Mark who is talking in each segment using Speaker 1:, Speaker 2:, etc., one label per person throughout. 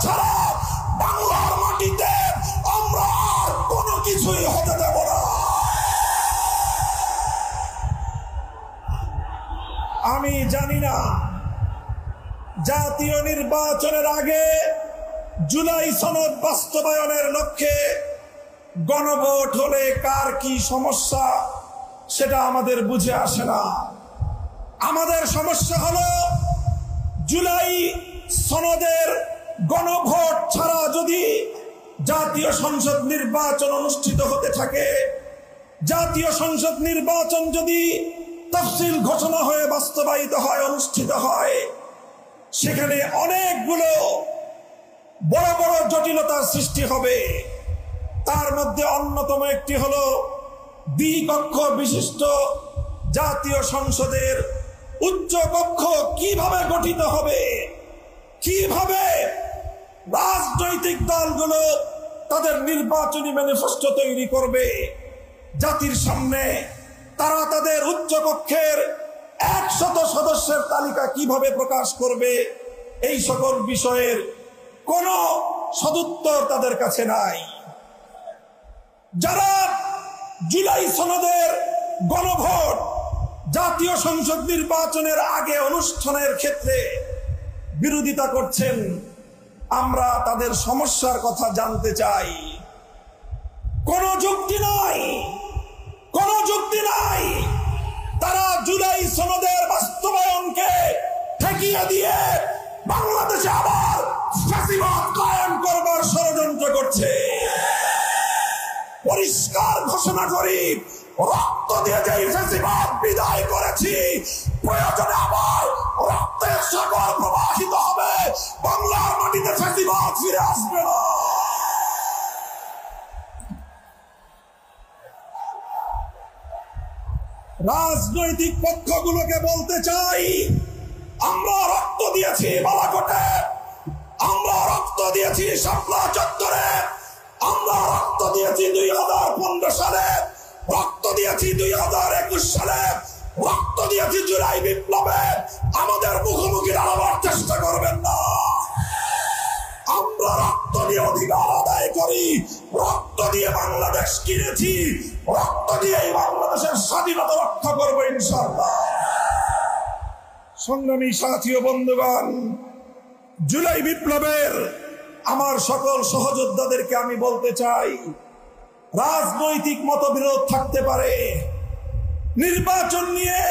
Speaker 1: ছাড়া বাংলার মাটিতে আমরা আর কোনো কিছুই হতে দেব না। আমি জানি না জাতীয় নির্বাচনের আগে জুলাই সনদ বাস্তবায়নের লক্ষ্যে গণভোট হলে কার কি সমস্যা সেটা আমাদের বুঝে আসে না। আমাদের সমস্যা হলো জুলাই সনদের গণভোট ছাড়া যদি জাতীয় সংসদ নির্বাচন অনুষ্ঠিত হতে থাকে, জাতীয় সংসদ নির্বাচন যদি তফসিল ঘোষণা হয়ে বাস্তবায়িত হয়, অনুষ্ঠিত হয়, সেখানে অনেকগুলো বড় বড় জটিলতার সৃষ্টি হবে। তার মধ্যে অন্যতম একটি হলো দ্বিকক্ষ বিশিষ্ট জাতীয় সংসদের উচ্চ কক্ষ কিভাবে গঠিত হবে, কিভাবে রাজনৈতিক দলগুলো তাদের নির্বাচনী ম্যানিফেস্টো তৈরি করবে, জাতির সামনে তারা তাদের উচ্চ কক্ষের 100 সদস্যের তালিকা কিভাবে প্রকাশ করবে, এই সকল বিষয়ের কোনো সদুত্তর তাদের কাছে নাই। যারা জুলাই সনদের গণভোট জাতীয় সংসদ নির্বাচনের আগে অনুষ্ঠানের ক্ষেত্রে বিরোধিতা করছেন, আমরা তাদের সমস্যার কথা জানতে চাই। কোনো যুক্তি নাই, কোনো যুক্তি নাই। তারা জুলাই সনদের বাস্তবায়নকে ঠেকিয়ে দিয়ে বাংলাদেশে আবার ফ্যাসিবাদ কায়েম করবার ষড়যন্ত্র করছে। পরিষ্কার ঘোষণা করি, রক্ত দিয়ে যে ফ্যাসিবাদ বিদায় করেছি, প্রয়োজনে আবার রক্তের সাগর প্রবাহিত হবে, বাংলার মাটিতে ফ্যাসিবাদ ফিরে আসবে না। রাজনৈতিক পক্ষগুলোকে বলতে চাই, আমরা রক্ত দিয়েছি বালাকোটে, আমরা রক্ত দিয়েছি শাপলা চত্বরে, আমরা রক্ত দিয়েছি 2015 সালে, রক্ত দিয়েছি 2021 সালে, রক্ত দিয়েছি জুলাই বিপ্লবে। আমাদের মুখোমুখি দাঁড়াবার চেষ্টা করবেন না। আমরা রক্ত দিয়ে অধিকার আদায় করি, রক্ত দিয়ে বাংলাদেশ কিনেছি, রক্ত দিয়ে বাংলাদেশের স্বাধীনতা রক্ষা করবো ইনশাআল্লাহ। সংগ্রামী সাথী ও বন্ধুগণ, জুলাই বিপ্লবের আমার সকল সহযোদ্ধাদেরকে আমি বলতে চাই, রাজনৈতিক মতবিরোধ থাকতে পারে, নির্বাচন নিয়ে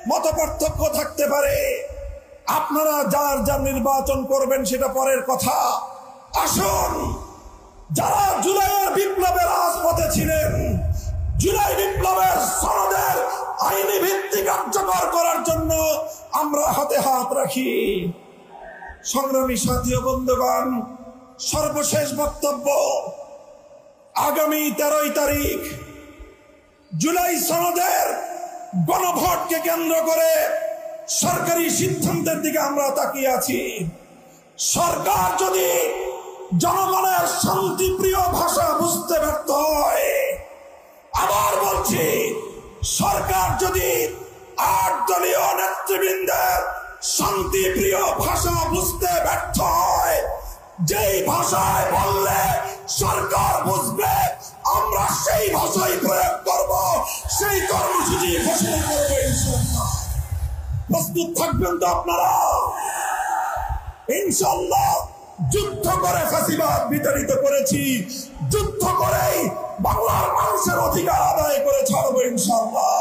Speaker 1: মতপার্থক্য থাকতে পারে, আপনারা যার যার নির্বাচন করবেন সেটা পরের কথা। আসুন, যারা জুলাইয়ের বিপ্লবের রাজপথে ছিলেন, জুলাই বিপ্লবের সনদের আইনি ভিত্তি কার্যকর করার জন্য আমরা হাতে হাত রাখি। সংগ্রামী সাথী ও বন্ধুগণ, সর্বশেষ বক্তব্য, আগামী 13 তারিখ জুলাই সনদের গণভোটকে কেন্দ্র করে সরকারি সিদ্ধান্তের দিকে আমরা তাকিয়ে আছি। সরকার যদি জনগণের শান্তিপ্রিয় ভাষা বুঝতে ব্যর্থ হয়, আবার বলছি, সরকার যদি 8 দলীয় নেতৃবৃন্দের শান্তিপ্রিয় ভাষা বুঝতে ব্যর্থ হয়, যেই ভাষায় বললে সরকার বুঝবে, আমরা সেই ভাষাই প্রয়োগ করব, সেই কর্মসূচি ঘোষণা করব ইনশাআল্লাহ। প্রস্তুত থাকবেন তো আপনারা? ইনশাআল্লাহ যুদ্ধ করে ফ্যাসিবাদ বিতাড়িত করেছি, যুদ্ধ করেই বাংলার মানুষের অধিকার আদায় করে ছাড়বো ইনশাআল্লাহ।